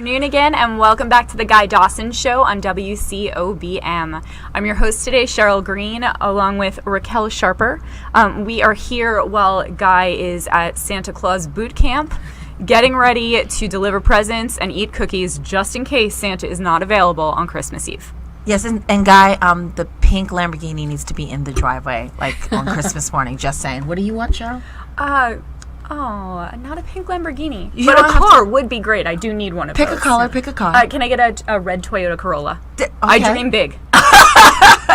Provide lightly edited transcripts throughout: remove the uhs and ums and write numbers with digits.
Afternoon again, and welcome back to the Dawson Show on WCOBM. I'm your host today, Cheryl Green, along with Raquel Sharper. We are here while Guy is at Santa Claus boot camp, getting ready to deliver presents and eat cookies just in case Santa is not available on Christmas Eve. Yes, and Guy, the pink Lamborghini needs to be in the driveway, like on Christmas morning. Just saying. What do you want, Cheryl? Oh, not a pink Lamborghini. But a car would be great. I do need one of those. Pick a car. Can I get a red Toyota Corolla? Okay. I dream big.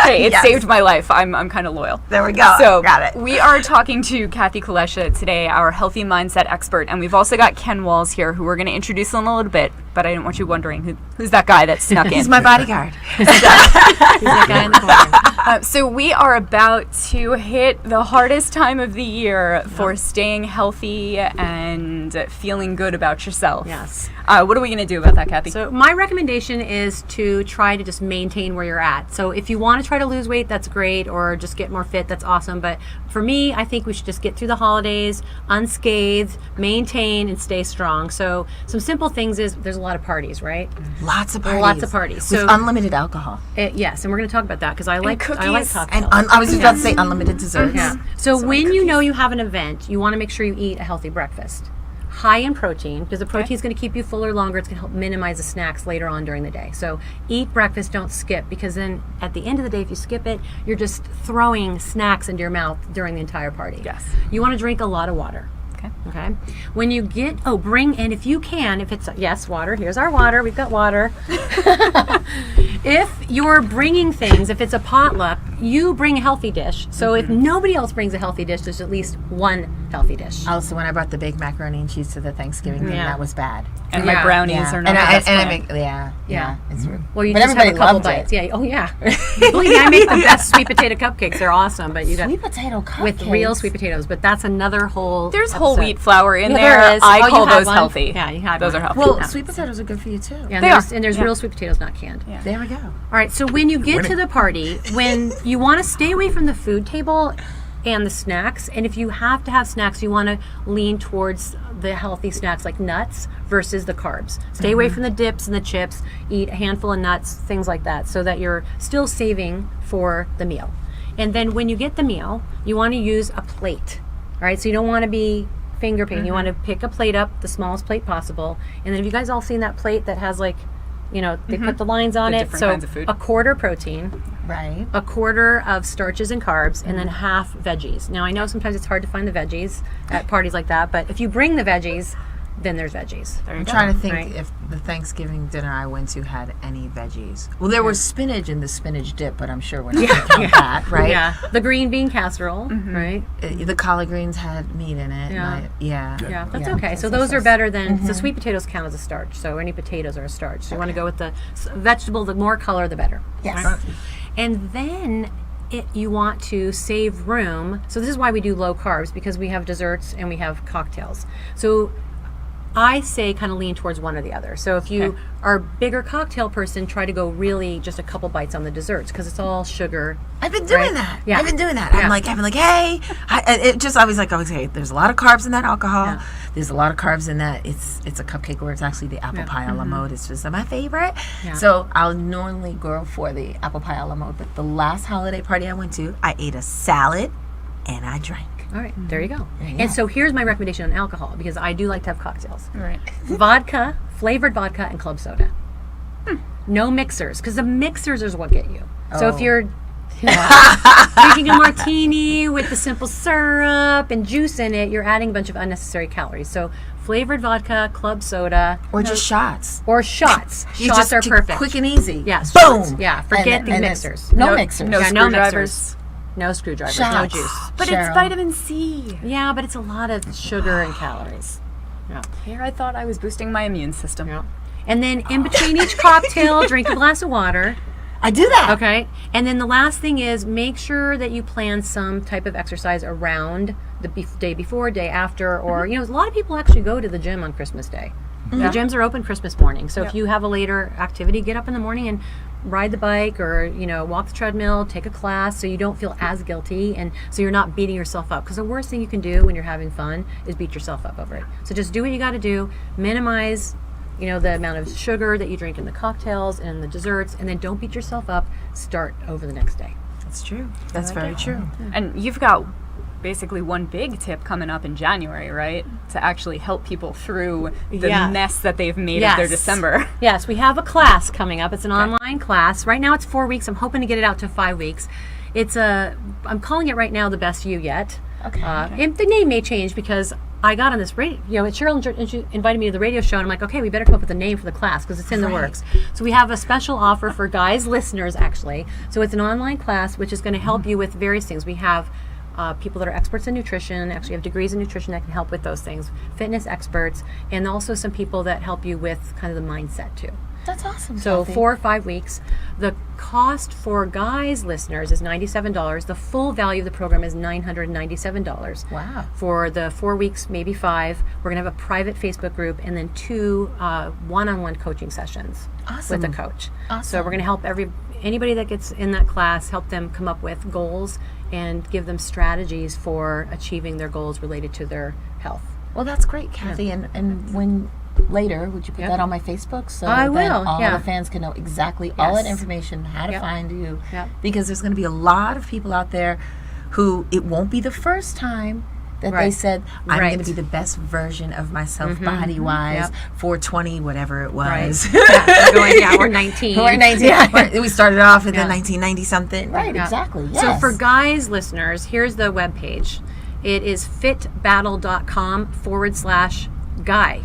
Hey, it saved my life. I'm kind of loyal. There we go. So, got it. We are talking to Kathy Kalesha today, our healthy mindset expert, and we've also got Ken Walls here, who we're going to introduce in a little bit, but I didn't want you wondering who's that guy that snuck in. He's my bodyguard. He's that guy in the corner. So we are about to hit the hardest time of the year for staying healthy and feeling good about yourself. Yes. What are we going to do about that, Kathy? So my recommendation is to try to just maintain where you're at. So if you want to try to lose weight, that's great, or just get more fit, that's awesome. But for me, I think we should just get through the holidays unscathed, maintain, and stay strong. So some simple things is there's a lot of parties, right? Lots of parties. Lots of parties. With So unlimited alcohol. Yes, and we're going to talk about that because I like cocktails. And I was just about to say unlimited desserts. Yeah. So when you know you have an event, you want to make sure you eat a healthy breakfast. High in protein, because the protein is going to keep you fuller longer. It's going to help minimize the snacks later on during the day. So eat breakfast, don't skip, because then at the end of the day, if you skip it, you're just throwing snacks into your mouth during the entire party. Yes. You want to drink a lot of water. Okay. When you get, bring, and if you can, if it's, yes, water, here's our water, we've got water. If you're bringing things, if it's a potluck, you bring a healthy dish. So if nobody else brings a healthy dish, there's at least one healthy dish. Also, when I brought the baked macaroni and cheese to the Thanksgiving thing, that was bad. And my brownies are not Yeah. It's rude. Well, you but just have everybody a couple loved bites. It. Yeah. Oh, yeah. Believe me, I make the best sweet potato cupcakes. They're awesome, but you got Sweet potato cupcakes. with real sweet potatoes. But that's another whole. There's episode. whole wheat flour in Yeah, there. there is. I You call had those one? healthy. Yeah, you had those one. are healthy. Well, sweet potatoes are good for you too. Yeah, They and are. there's real sweet potatoes, not canned. Yeah. There we go. All right, so when you get to the party, when you want to stay away from the food table and the snacks, and if you have to have snacks, you want to lean towards the healthy snacks like nuts versus the carbs. Stay away from the dips and the chips. Eat a handful of nuts, things like that, so that you're still saving for the meal. And then when you get the meal, you want to use a plate. All right, so you don't want to be finger picking. You want to pick a plate up, the smallest plate possible. And then have you guys all seen that plate that has like, they put the lines on The it? different So kinds of food. a quarter protein, Right. a quarter of starches and carbs, and then half veggies. Now, I know sometimes it's hard to find the veggies at parties like that, but if you bring the veggies, then there's veggies. I'm trying to think Right. if the Thanksgiving dinner I went to had any veggies. Well, there was spinach in the spinach dip, but I'm sure we're not going to count that, right? Yeah. The green bean casserole, right? The collard greens had meat in it. Yeah. Yeah, That's okay. So those are better than the sweet potatoes count as a starch. So any potatoes are a starch. So you want to go with the vegetable. The more color, the better. Yes. Right? And then you want to save room. So this is why we do low carbs, because we have desserts and we have cocktails. So I say kind of lean towards one or the other. So if you are a bigger cocktail person, try to go really just a couple bites on the desserts, because it's all sugar. I've been doing Right? that. Yeah. I've been doing that. Yeah. I'm like, hey. I was like, okay, there's a lot of carbs in that alcohol. Yeah. There's a lot of carbs in that. It's a cupcake, or it's actually the apple pie a la mode. It's just my favorite. Yeah. So I'll normally go for the apple pie a la mode. But the last holiday party I went to, I ate a salad and I drank. All right, there you go. There you And go. so here's my recommendation on alcohol, because I do like to have cocktails. Right. Vodka, flavored vodka, and club soda. No mixers, because the mixers is what get you. So if you're drinking a martini with the simple syrup and juice in it, you're adding a bunch of unnecessary calories. So flavored vodka, club soda, Or just shots. or shots. You Shots just are perfect. Quick and easy. Yes. Boom. shots. Yeah. Forget the And mixers. No mixers. No Yeah, no screwdrivers. mixers. No screwdrivers. No Shots. juice. But Cheryl. it's vitamin C. Yeah, but it's a lot of sugar and calories. Yeah. Here I thought I was boosting my immune system. Yeah. And then in between each cocktail, drink a glass of water. I do that. Okay. And then the last thing is make sure that you plan some type of exercise around the day before, day after, or, a lot of people actually go to the gym on Christmas Day. The gyms are open Christmas morning. So if you have a later activity, get up in the morning and ride the bike, or, walk the treadmill, take a class, so you don't feel as guilty, and so you're not beating yourself up. Because the worst thing you can do when you're having fun is beat yourself up over it. So just do what you got to do. Minimize the amount of sugar that you drink in the cocktails and the desserts, and then don't beat yourself up. Start over the next day. That's true. That's very true. And you've got basically one big tip coming up in January, right? To actually help people through the mess that they've made of their December. Yes, we have a class coming up. It's an online class. Right now it's 4 weeks. I'm hoping to get it out to 5 weeks. I'm calling it right now The Best You Yet. Okay. And the name may change because I got on this radio, Cheryl invited me to the radio show, and I'm like, okay, we better come up with a name for the class because it's in the works. So we have a special offer for guys listeners, actually. So it's an online class which is going to help you with various things. We have people that are experts in nutrition, actually have degrees in nutrition that can help with those things, fitness experts, and also some people that help you with kind of the mindset too. That's awesome. So Kathy. 4 or 5 weeks. The cost for guys listeners is $97. The full value of the program is $997. Wow. For the 4 weeks, maybe 5, we're going to have a private Facebook group and then 2 one-on-one coaching sessions with a coach. Awesome. So we're going to help anybody that gets in that class, help them come up with goals and give them strategies for achieving their goals related to their health. Well, that's great, Kathy. And when later, would you put that on my Facebook so I will, all the fans can know exactly all that information, how to find you? Yep. Because there's going to be a lot of people out there who it won't be the first time that they said, I'm going to be the best version of myself body-wise, 420, whatever it was. Right. Or 19. Or 19. We started off at the 1990-something. Right, exactly. Yes. So for guys listeners, here's the webpage. It is fitbattle.com/guy.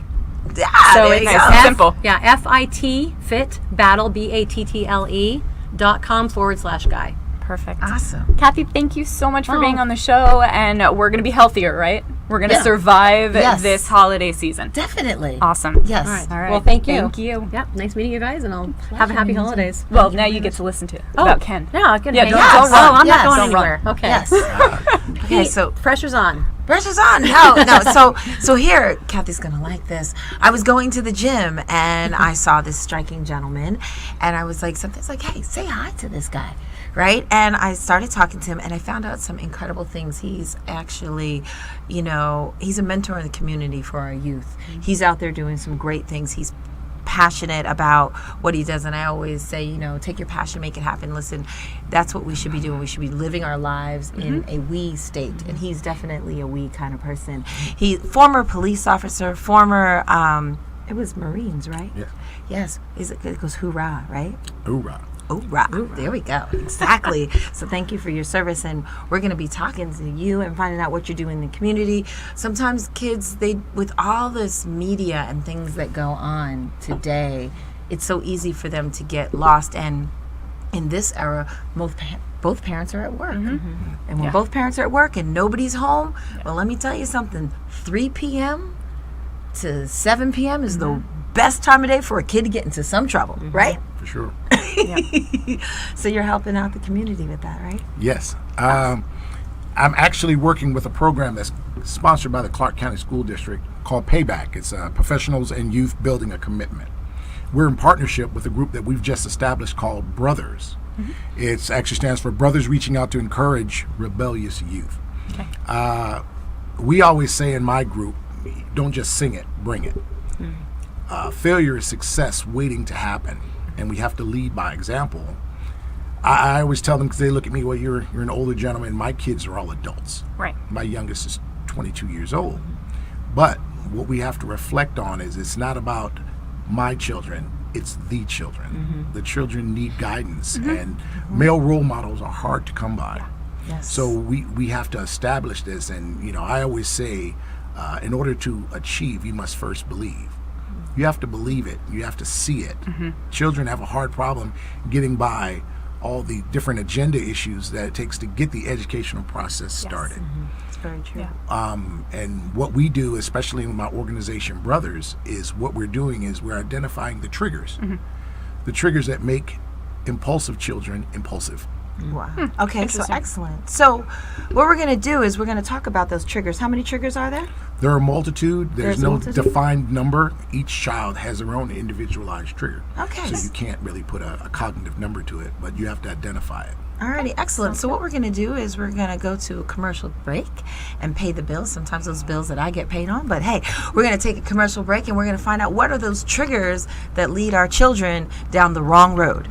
So it's simple. Yeah, FIT, fit, battle, BATTLE.com/guy. Perfect. Awesome. Kathy, thank you so much for being on the show, and we're going to be healthier, right? We're going to survive this holiday season. Definitely. Awesome. Yes. All right. All right. Well, thank you. Thank you. Yep. Nice meeting you guys, and I'll have a happy holidays. Well, now you get to listen to about Ken. Yeah, good. Yeah, hang don't out. run. Oh, I'm Yes. not going Don't run. anywhere. Okay. Yes. Okay, so pressure's on. pressure's on. No. So here, Kathy's gonna like this. I was going to the gym and I saw this striking gentleman, and I was like, something's like, hey, say hi to this guy, right? And I started talking to him, and I found out some incredible things. He's actually, he's a mentor in the community for our youth. He's out there doing some great things. He's passionate about what he does, and I always say, take your passion, make it happen. Listen, that's what we should be doing. We should be living our lives in a we state, and he's definitely a we kind of person. He former police officer, former it was Marines, right? Yeah. Yes. It goes hoorah, right? Hoorah. Hoorah. There we go. Exactly. So thank you for your service, and we're going to be talking to you and finding out what you're doing in the community. Sometimes kids, with all this media and things that go on today, it's so easy for them to get lost. And in this era, both parents are at work. And when both parents are at work and nobody's home, well, let me tell you something. 3 p.m. to 7 p.m. is the best time of day for a kid to get into some trouble, right? For sure. So you're helping out the community with that, right? Yes. I'm actually working with a program that's sponsored by the Clark County School District called Payback. It's Professionals and Youth Building a Commitment. We're in partnership with a group that we've just established called Brothers. It actually stands for Brothers Reaching Out to Encourage Rebellious Youth. Okay. We always say in my group, don't just sing it, bring it. Failure is success waiting to happen, and we have to lead by example. I always tell them, because they look at me, well, you're an older gentleman. My kids are all adults. Right. My youngest is 22 years old. But what we have to reflect on is it's not about my children, it's the children. The children need guidance, and male role models are hard to come by. Yes. So we have to establish this, and I always say, in order to achieve, you must first believe. You have to believe it. You have to see it. Children have a hard problem getting by all the different agenda issues that it takes to get the educational process started. It's very true. Yeah. And what we do, especially in my organization, Brothers, is what we're doing is we're identifying the triggers. The triggers that make impulsive children impulsive. Wow. Okay, so excellent. So what we're going to do is we're going to talk about those triggers. How many triggers are there? There are a multitude. There's a no multitude? defined number. Each child has their own individualized trigger. Okay. So you can't really put a cognitive number to it, but you have to identify it. Alrighty, excellent. So what we're going to do is we're going to go to a commercial break and pay the bills. Sometimes those bills that I get paid on. But hey, we're going to take a commercial break and we're going to find out what are those triggers that lead our children down the wrong road.